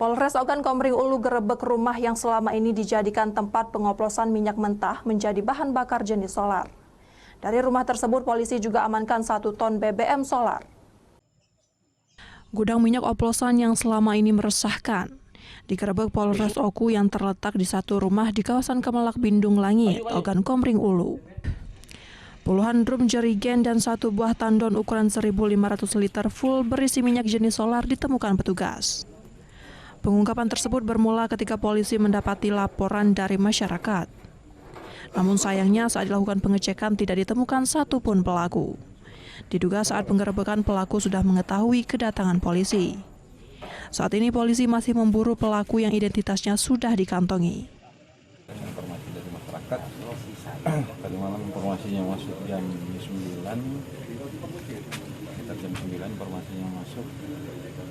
Polres Ogan Komering Ulu gerebek rumah yang selama ini dijadikan tempat pengoplosan minyak mentah menjadi bahan bakar jenis solar. Dari rumah tersebut, polisi juga amankan 1 ton BBM solar. Gudang minyak oplosan yang selama ini meresahkan digerebek Polres Oku yang terletak di satu rumah di kawasan Kemelak Bindung Langit, Ogan Komering Ulu. Puluhan drum jerigen dan 1 buah tandon ukuran 1.500 liter full berisi minyak jenis solar ditemukan petugas. Pengungkapan tersebut bermula ketika polisi mendapati laporan dari masyarakat. Namun sayangnya saat dilakukan pengecekan tidak ditemukan satupun pelaku. Diduga saat penggerebekan pelaku sudah mengetahui kedatangan polisi. Saat ini polisi masih memburu pelaku yang identitasnya sudah dikantongi. Informasi dari masyarakat, tadi malam informasinya masuk jam 9, sekitar jam 9 informasinya masuk.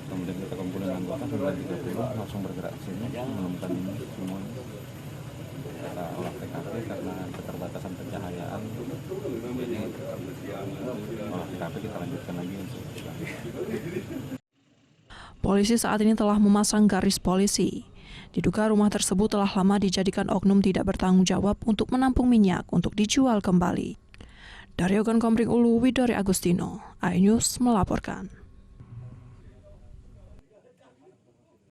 Kemudian kita kumpulin anggota 9.30 langsung bergerak ke sini menemukan ini semua. Kita olah TKP karena keterbatasan pencahayaan, jadi olah TKP kita lanjutkan lagi untuk Polisi saat ini telah memasang garis polisi. Diduga rumah tersebut telah lama dijadikan oknum tidak bertanggung jawab untuk menampung minyak untuk dijual kembali. Dari Ogan Komering Ulu, Widori Agustino, iNews melaporkan.